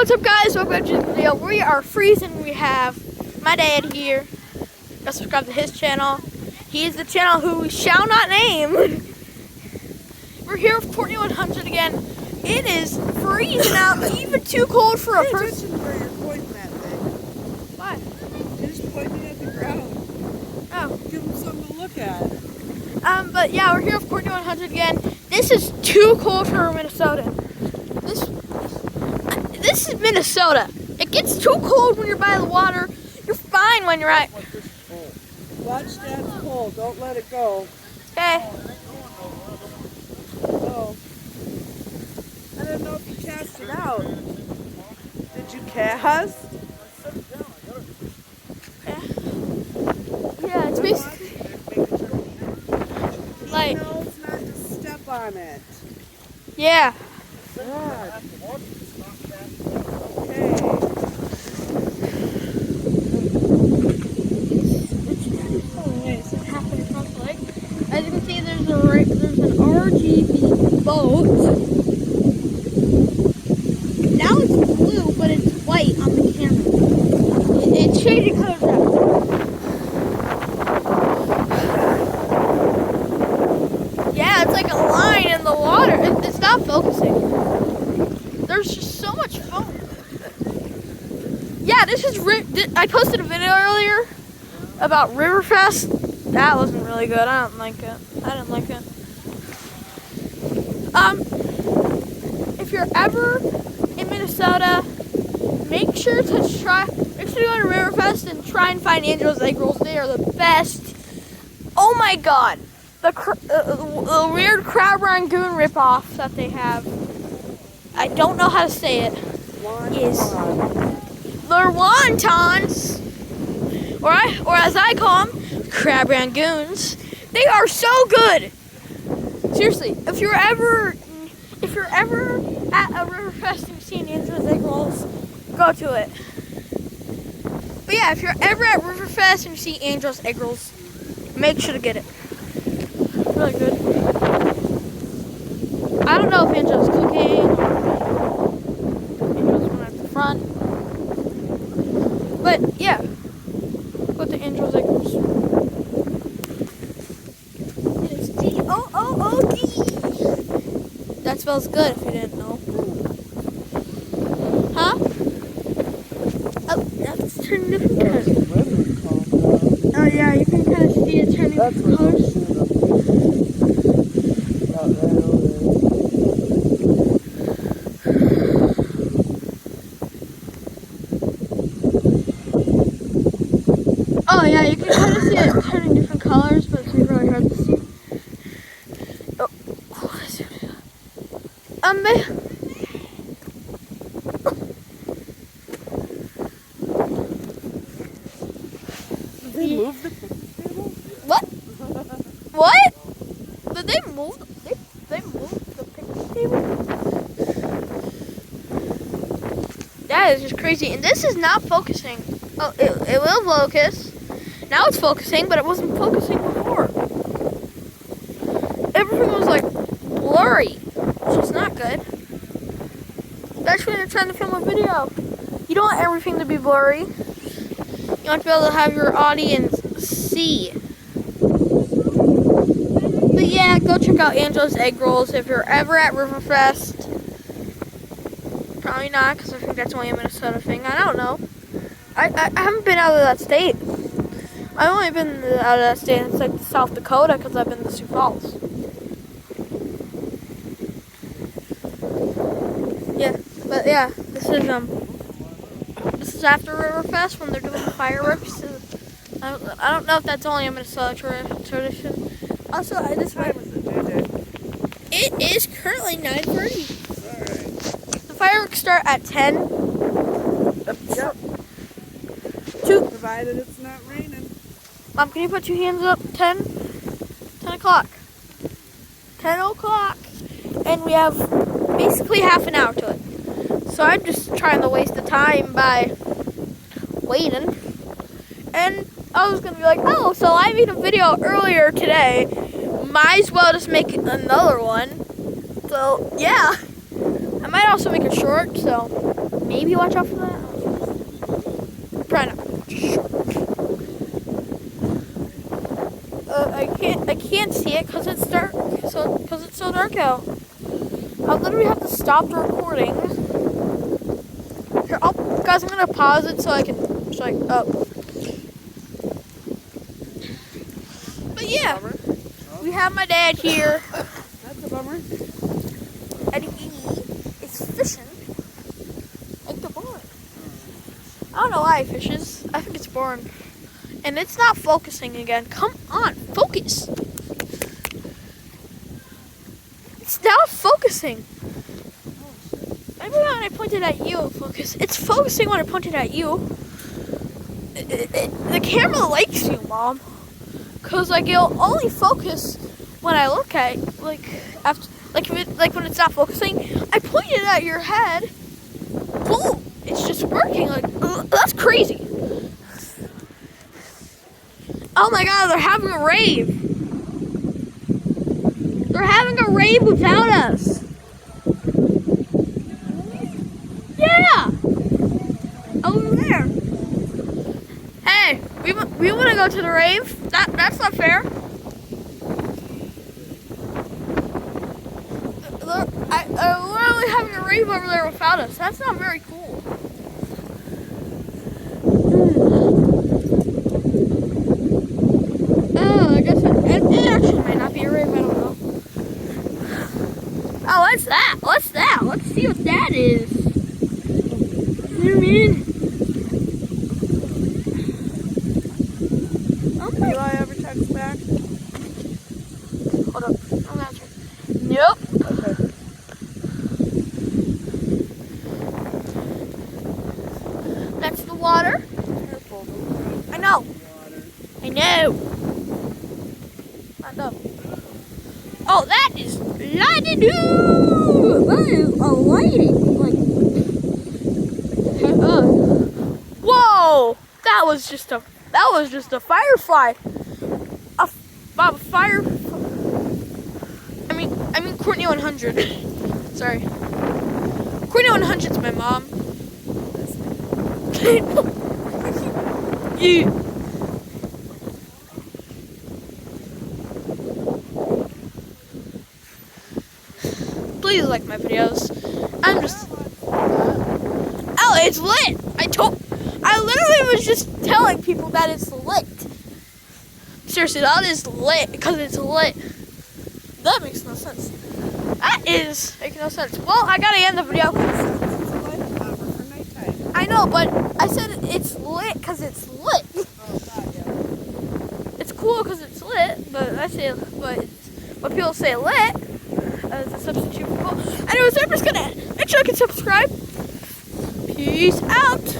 What's up, guys? Welcome back to the video. We are freezing. We have my dad here. Go subscribe to his channel. He is the channel who we shall not name. We're here with Courtney 100 again. It is freezing out, even too cold for a person. Where you're pointing that thing. Why? You're just pointing at the ground. Oh. Give them something to look at. But yeah, we're here with Courtney 100 again. This is too cold for Minnesota. This is Minnesota. It gets too cold when you're by the water. You're fine when you're at. Watch Dad's pole. Don't let it go. Okay. Oh. I didn't know if you cast it out. Did you cast? Yeah, it's basically like. No, it's not to step on it. Yeah. God. As you can see, there's an RGB boat. Now it's blue, but it's white on the camera. It's changing colors now. Yeah, it's like a line in the water. It's not focusing. There's just so much foam. Yeah, this is. I posted a video earlier about Riverfest. That wasn't really good. I didn't like it. If you're ever in Minnesota, make sure to go to Riverfest and try and find Angel's Egg Rolls. They are the best. Oh my God, the weird crab rangoon ripoff that they have. I don't know how to say it. They're wontons, or as I call them, crab rangoons. They are so good. Seriously, if you're ever at a Riverfest and you see an Angel's Egg Rolls, go to it. But yeah, if you're ever at Riverfest and you see Angel's Egg Rolls, make sure to get it. Really good. I don't know if Angel's cooking or Angel's one at the front. But yeah, go to Angel's Egg Rolls. It is D-O-O-O-D. That spells good if you didn't know. Huh? Oh, that's turning different colors. Oh yeah, you can kind of see it turning different colors. Oh yeah, you can kind of see it turning different colors, but it's really hard to see. Did they move the picnic table? What? What? Did they move? They moved the picnic table? That is just crazy. And this is not focusing. Oh, it will focus. Now it's focusing, but it wasn't focusing before. Everything was like blurry, which is not good. Especially when you're trying to film a video. You don't want everything to be blurry. You want to be able to have your audience see. But yeah, go check out Angel's Egg Rolls if you're ever at Riverfest. Probably not, because I think that's only a Minnesota thing. I don't know. I haven't been out of that state. I've only been out of that state in like South Dakota because I've been to Sioux Falls. Yeah, but yeah, this is after Riverfest when they're doing the fireworks. I don't know if that's only a Minnesota tradition. Also, it is currently 9:30. The fireworks start at 10. Yep. Provided it's not raining. Mom, can you put your hands up? 10 o'clock. 10 o'clock. And we have basically half an hour to it. So I'm just trying to waste the time by waiting. And I was going to be like, oh, so I made a video earlier today. Might as well just make another one. So, yeah. I might also make it short, so maybe watch out for that. Probably not. I can't see it because it's dark. Because it's so dark out. I literally have to stop the recording. Here, guys, I'm gonna pause it so I can up. But yeah, we have my dad here. That's a bummer. And he is fishing like the barn. I don't know why he fishes. I think it's boring. And it's not focusing again. Come on, focus. It's not focusing. Maybe when I pointed at you, focus. It's focusing when I pointed at you. The camera likes you, Mom. Cause like it'll only focus when I look at after when it's not focusing. I pointed at your head. Boom! It's just working. That's crazy. Oh my God! They're having a rave. They're having a rave without us. Yeah. Over there. Hey, we want to go to the rave. That's not fair. They're literally having a rave over there without us. That's not very cool. Oh, I guess it actually might not be a rave. I don't know. Oh, what's that? What's that? Let's see what that is. You know what I mean? Will I ever text back? Hold up. I'm answering. Nope. Okay. That's the water. Careful. I know. Water. I know. I know. Oh, that is lighting. That is a lighting. Whoa! That was just a firefly. A fire. I mean Courtney 100. Sorry. Courtney 100's my mom. Yeah. Please like my videos. Oh, it's lit. I literally was just telling people that it's lit. Seriously, that is lit because it's lit. That makes no sense. That is making no sense. Well, I gotta end the video. I know, but I said it's lit because it's lit. It's cool because it's lit, but but people say lit as a substitute for cool. Anyways, I'm just gonna make sure you can subscribe. Peace out.